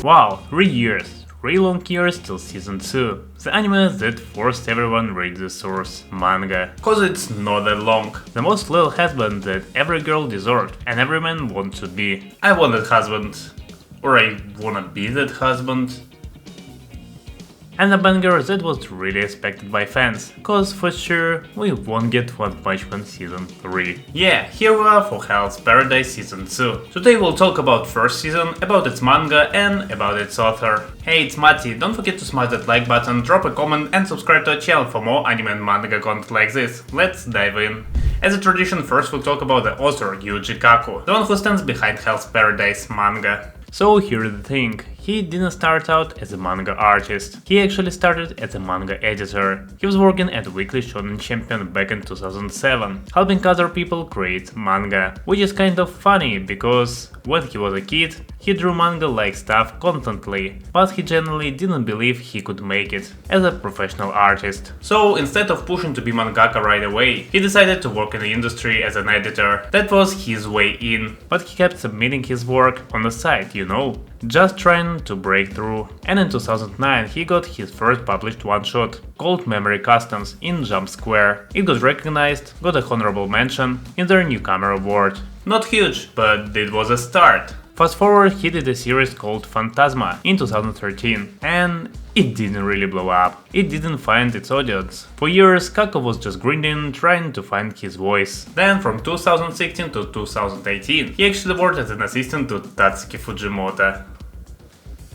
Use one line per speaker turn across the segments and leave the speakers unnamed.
Wow, 3 years. 3 long years till season 2. The anime that forced everyone read the source manga. Cause it's not that long. The most loyal husband that every girl deserved and every man want to be. I want that husband. Or I wanna be that husband. And a banger that was really expected by fans, cause for sure we won't get One Punch Man season 3. Yeah, here we are for Hell's Paradise season 2. Today we'll talk about first season, about its manga and about its author. Hey, it's Matty, don't forget to smash that like button, drop a comment and subscribe to our channel for more anime and manga content like this. Let's dive in. As a tradition, first we'll talk about the author Yuji Kaku, the one who stands behind Hell's Paradise manga. So here's the thing, he didn't start out as a manga artist, he actually started as a manga editor. He was working at Weekly Shonen Champion back in 2007, helping other people create manga, which is kind of funny because when he was a kid, he drew manga-like stuff constantly, but he generally didn't believe he could make it as a professional artist. So instead of pushing to be mangaka right away, he decided to work in the industry as an editor. That was his way in, but he kept submitting his work on the side, you know, just trying to break through. And in 2009 he got his first published one-shot, called Memory Customs, in Jump Square. It got recognized, got a honorable mention in their Newcomer Award. Not huge, but it was a start. Fast forward, he did a series called Phantasma in 2013, and it didn't really blow up. It didn't find its audience. For years, Kaku was just grinding, trying to find his voice. Then from 2016 to 2018, he actually worked as an assistant to Tatsuki Fujimoto,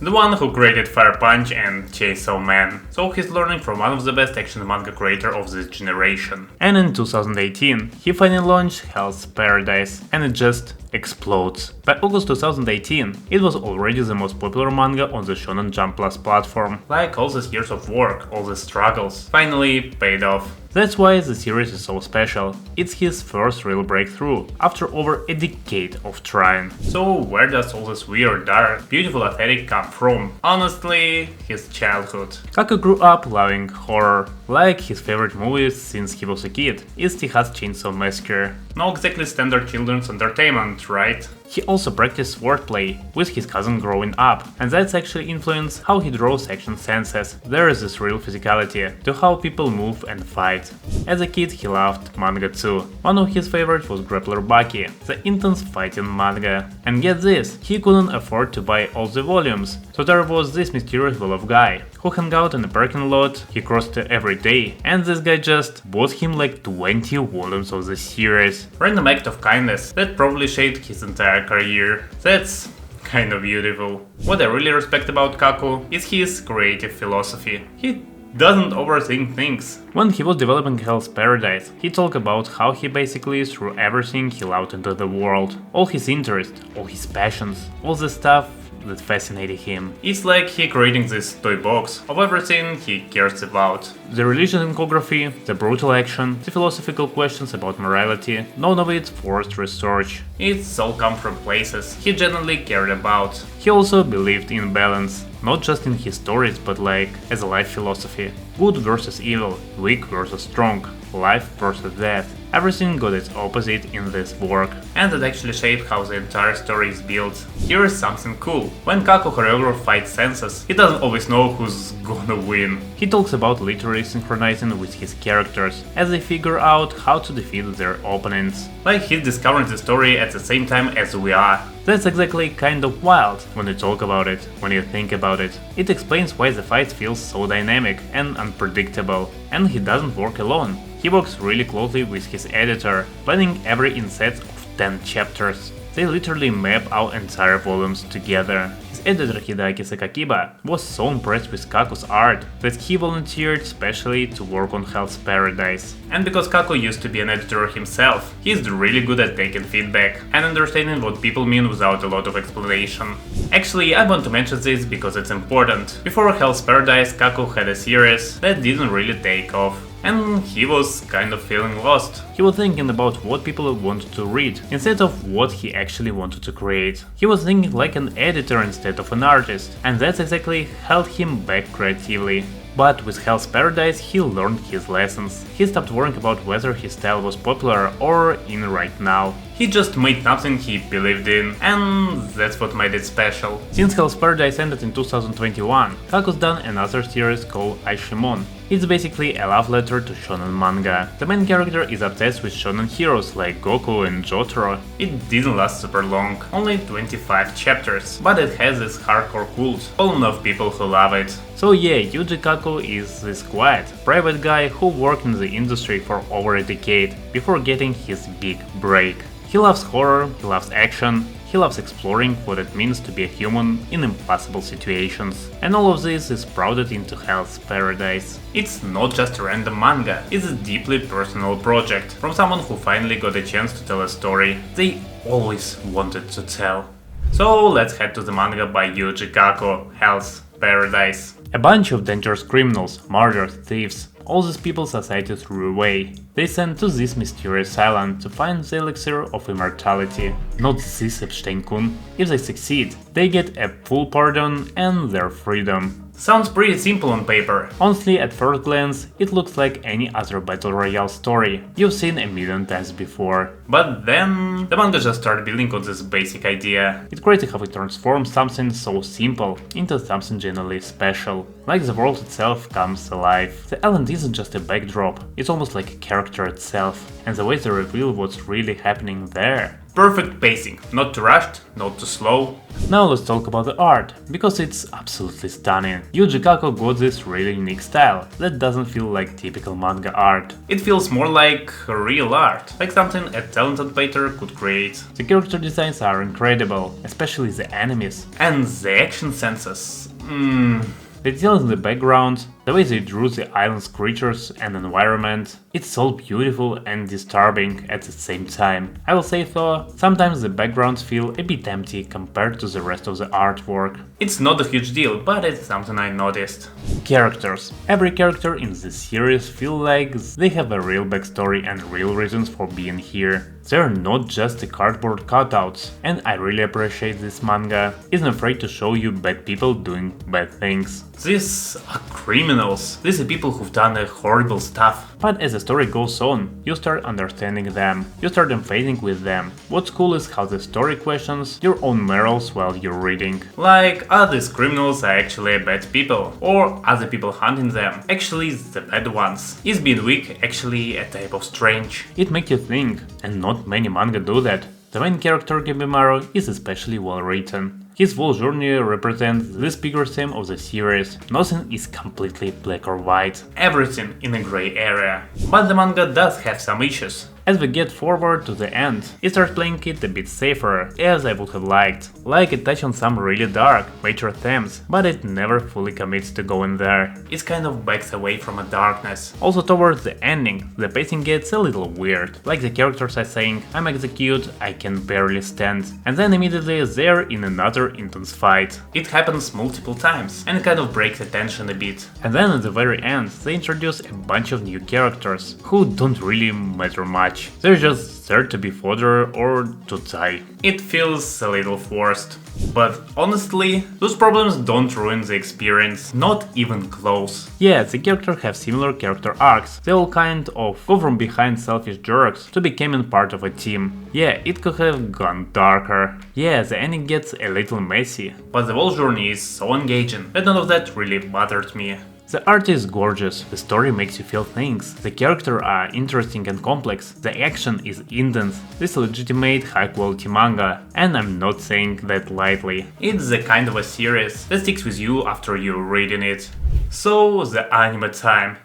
the one who created Fire Punch and Chainsaw Man, so he's learning from one of the best action manga creator of this generation. And in 2018, he finally launched Hell's Paradise, and it just explodes. By August 2018, it was already the most popular manga on the Shonen Jump Plus platform. Like all these years of work, all the struggles, finally paid off. That's why the series is so special. It's his first real breakthrough, after over a decade of trying. So where does all this weird, dark, beautiful aesthetic come from? Honestly, his childhood. Kaku grew up loving horror. Like his favorite movies since he was a kid is Texas Chainsaw Massacre. Not exactly standard children's entertainment, right? He also practiced swordplay with his cousin growing up, and that's actually influenced how he draws action senses. There is this real physicality to how people move and fight. As a kid he loved manga too. One of his favorites was Grappler Baki, the intense fighting manga. And get this, he couldn't afford to buy all the volumes, so there was this mysterious wall of guy who hung out in the parking lot, he crossed it every day, and this guy just bought him like 20 volumes of the series. Random act of kindness that probably shaped his entire career. That's kind of beautiful. What I really respect about Kaku is his creative philosophy. He doesn't overthink things. When he was developing Hell's Paradise, he talked about how he basically threw everything he loved into the world. All his interests, all his passions, all the stuff that fascinated him. It's like he creating this toy box of everything he cares about. The religious iconography, the brutal action, the philosophical questions about morality, none of it forced research. It's all come from places he genuinely cared about. He also believed in balance, not just in his stories, but like as a life philosophy. Good versus evil, weak versus strong, life versus death. Everything got its opposite in this work, and it actually shaped how the entire story is built. Here is something cool. When Kaku choreograph fight senses, he doesn't always know who's gonna win. He talks about literally synchronizing with his characters, as they figure out how to defeat their opponents. Like he's discovering the story at the same time as we are. That's exactly kind of wild when you talk about it, when you think about it. It explains why the fight feels so dynamic and unpredictable. And he doesn't work alone. He works really closely with his editor, planning every in sets of 10 chapters. They literally map out entire volumes together. His editor Hideaki Sakakiba was so impressed with Kaku's art that he volunteered specially to work on Hell's Paradise. And because Kaku used to be an editor himself, he's really good at taking feedback and understanding what people mean without a lot of explanation. Actually, I want to mention this because it's important. Before Hell's Paradise, Kaku had a series that didn't really take off. And he was kind of feeling lost. He was thinking about what people wanted to read, instead of what he actually wanted to create. He was thinking like an editor instead of an artist, and that's exactly held him back creatively. But with Hell's Paradise he learned his lessons. He stopped worrying about whether his style was popular or in right now. He just made something he believed in, and that's what made it special. Since Hell's Paradise ended in 2021, Kaku's done another series called Aishimon. It's basically a love letter to shonen manga. The main character is obsessed with shonen heroes like Goku and Jotaro. It didn't last super long, only 25 chapters, but it has this hardcore cult, full of people who love it. So yeah, Yuji Kaku is this quiet, private guy who worked in the industry for over a decade before getting his big break. He loves horror, he loves action, he loves exploring what it means to be a human in impossible situations. And all of this is sprouted into Hell's Paradise. It's not just a random manga, it's a deeply personal project from someone who finally got a chance to tell a story they always wanted to tell. So let's head to the manga by Yuji Kaku, Hell's Paradise. A bunch of dangerous criminals, murderers, thieves, all these people society threw away. They sent to this mysterious island to find the elixir of immortality. Not this Epstein-kun. If they succeed, they get a full pardon and their freedom. Sounds pretty simple on paper. Honestly, at first glance, it looks like any other battle royale story you've seen a million times before. But then the manga just started building on this basic idea. It's crazy how it transforms something so simple into something genuinely special. Like the world itself comes alive. The island isn't just a backdrop, it's almost like a character itself, and the way they reveal what's really happening there. Perfect pacing, not too rushed, not too slow. Now let's talk about the art, because it's absolutely stunning. Yuji Kaku got this really unique style that doesn't feel like typical manga art. It feels more like real art, like something a talented painter could create. The character designs are incredible, especially the enemies. And the action senses. The details in the background, the way they drew the island's creatures and environment, it's all beautiful and disturbing at the same time. I will say though, sometimes the backgrounds feel a bit empty compared to the rest of the artwork. It's not a huge deal, but it's something I noticed. Characters. Every character in this series feel like they have a real backstory and real reasons for being here. They're not just the cardboard cutouts, and I really appreciate this manga isn't afraid to show you bad people doing bad things. These are criminals, these are people who've done horrible stuff. But as the story goes on, you start understanding them, you start empathizing with them. What's cool is how the story questions your own morals while you're reading. Like, are these criminals actually bad people? Or are the people hunting them actually the bad ones? Is being weak actually a type of strange? It makes you think, and not many manga do that. The main character Gebimaro is especially well written. His whole journey represents this bigger theme of the series. Nothing is completely black or white, everything in a grey area. But the manga does have some issues. As we get forward to the end, it starts playing it a bit safer, as I would have liked. Like it touched on some really dark, mature themes, but it never fully commits to going there. It kind of backs away from a darkness. Also towards the ending, the pacing gets a little weird. Like the characters are saying, I'm execute, I can barely stand. And then immediately they're in another intense fight. It happens multiple times, and kind of breaks the tension a bit. And then at the very end, they introduce a bunch of new characters, who don't really matter much. They're just there to be fodder or to die. It feels a little forced. But honestly, those problems don't ruin the experience, not even close. Yeah, the characters have similar character arcs. They all kind of go from behind selfish jerks to becoming part of a team. Yeah, it could have gone darker. Yeah, the ending gets a little messy, but the whole journey is so engaging that none of that really bothered me. The art is gorgeous, the story makes you feel things, the characters are interesting and complex, the action is intense. This is legitimate high quality manga, and I'm not saying that lightly. It's the kind of a series that sticks with you after you're reading it. So, the anime time.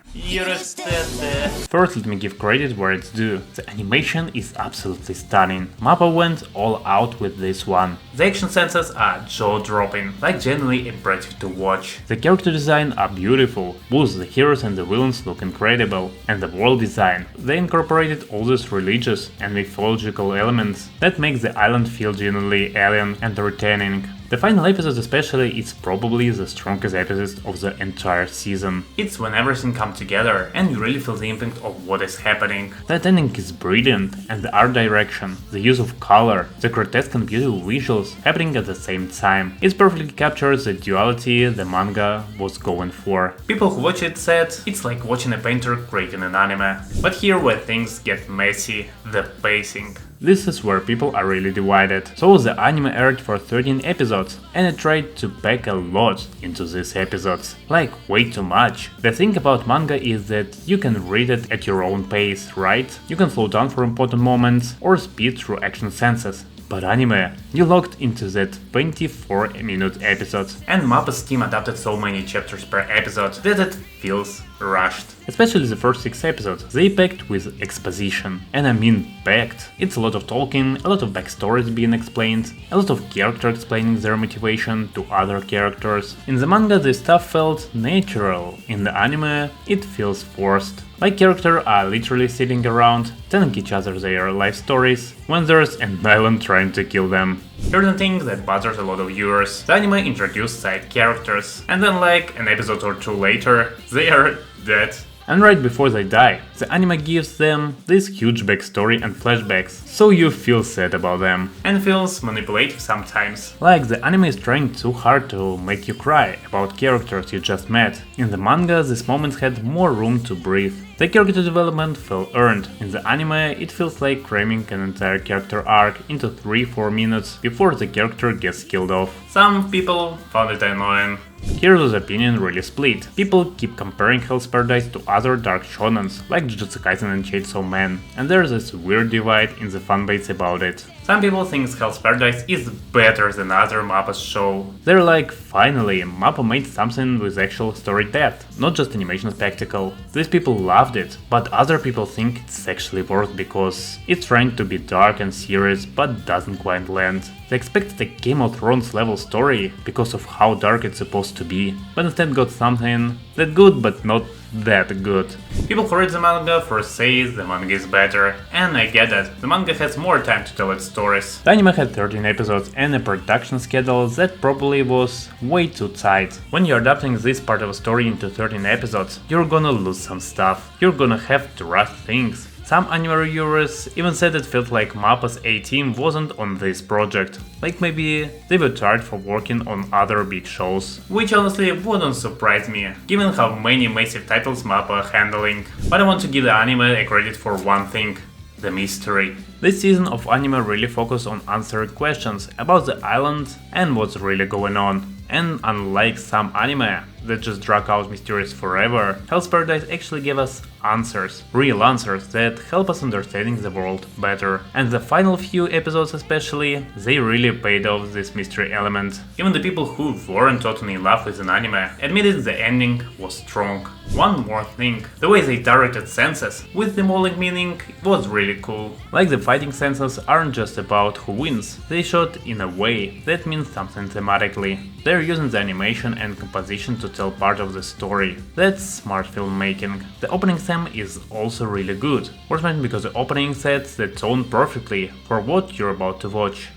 First, let me give credit where it's due. The animation is absolutely stunning. MAPPA went all out with this one. The action senses are jaw-dropping, like genuinely impressive to watch. The character design are beautiful, both the heroes and the villains look incredible. And the world design. They incorporated all these religious and mythological elements that make the island feel genuinely alien and entertaining. The final episode especially is probably the strongest episode of the entire season. It's when everything comes together and you really feel the impact of what is happening. That ending is brilliant, and the art direction, the use of color, the grotesque and beautiful visuals happening at the same time. It perfectly captures the duality the manga was going for. People who watch it said it's like watching a painter creating an anime. But here where things get messy, the pacing. This is where people are really divided. So the anime aired for 13 episodes, and it tried to pack a lot into these episodes. Like, way too much. The thing about manga is that you can read it at your own pace, right? You can slow down for important moments or speed through action senses. But anime, you locked into that 24-minute episode. And MAPPA's team adapted so many chapters per episode that it feels rushed. Especially the first 6 episodes, they packed with exposition. And I mean packed. It's a lot of talking, a lot of backstories being explained, a lot of characters explaining their motivation to other characters. In the manga this stuff felt natural, in the anime it feels forced. Like characters are literally sitting around, telling each other their life stories, when there's an island trying to kill them. Here's the thing that bothers a lot of viewers. The anime introduced side characters, and then like an episode or two later, they are dead. And right before they die, the anime gives them this huge backstory and flashbacks, so you feel sad about them. And feels manipulative sometimes. Like the anime is trying too hard to make you cry about characters you just met. In the manga, these moments had more room to breathe. The character development felt earned. In the anime, it feels like cramming an entire character arc into 3-4 minutes before the character gets killed off. Some people found it annoying. Here's the opinion really split. People keep comparing Hell's Paradise to other dark shonens, like Jujutsu Kaisen and Chainsaw Man, and there's this weird divide in the fanbase about it. Some people think Hell's Paradise is better than other MAPPA's show. They're like, finally, MAPPA made something with actual story depth, not just animation spectacle. These people loved it, but other people think it's actually worse because it's trying to be dark and serious but doesn't quite land. They expected a Game of Thrones level story because of how dark it's supposed to be, but instead got something that good but not that good. People who read the manga first say the manga is better, and I get that, the manga has more time to tell its stories. The anime had 13 episodes and a production schedule that probably was way too tight. When you're adapting this part of a story into 13 episodes, you're gonna lose some stuff, you're gonna have to rush things. Some anime reviewers even said it felt like MAPPA's A-team wasn't on this project, like maybe they were tired from working on other big shows. Which honestly wouldn't surprise me, given how many massive titles MAPPA are handling. But I want to give the anime a credit for one thing: the mystery. This season of anime really focused on answering questions about the island and what's really going on. And unlike some anime that just drag out mysteries forever, Hell's Paradise actually gave us answers, real answers that help us understanding the world better. And the final few episodes especially, they really paid off this mystery element. Even the people who weren't totally in love with an anime admitted the ending was strong. One more thing, the way they directed senses with the mauling meaning was really cool. Like the fighting senses aren't just about who wins, they shot in a way that means something thematically. They're using the animation and composition to tell part of the story. That's smart filmmaking. The opening theme is also really good. Worth mentioning because the opening sets the tone perfectly for what you're about to watch.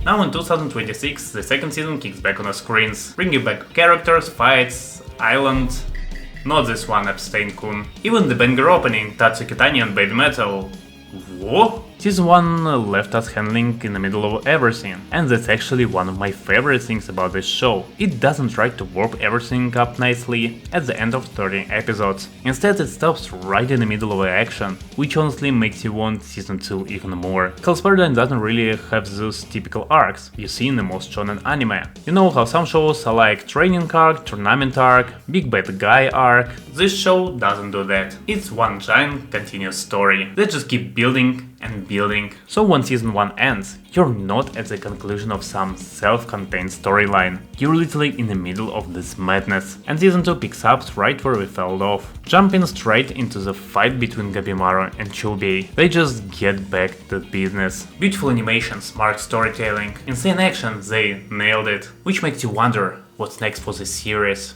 Now in 2026, the second season kicks back on the screens, bringing back characters, fights, island. Not this one, Abstain-kun. Even the banger opening, Tatsuki Tani and Baby Metal. Whoa? Season 1 left us handling in the middle of everything, and that's actually one of my favorite things about this show. It doesn't try to warp everything up nicely at the end of 13 episodes. Instead, it stops right in the middle of action, which honestly makes you want season 2 even more. Hell's Paradise doesn't really have those typical arcs you see in the most shonen anime. You know how some shows are like training arc, tournament arc, big bad guy arc. This show doesn't do that. It's one giant continuous story that just keeps building and building. So when season 1 ends, you're not at the conclusion of some self-contained storyline. You're literally in the middle of this madness. And season 2 picks up right where we fell off, jumping straight into the fight between Gabimaru and Chubei. They just get back to business. Beautiful animation, smart storytelling, insane action, they nailed it. Which makes you wonder what's next for this series.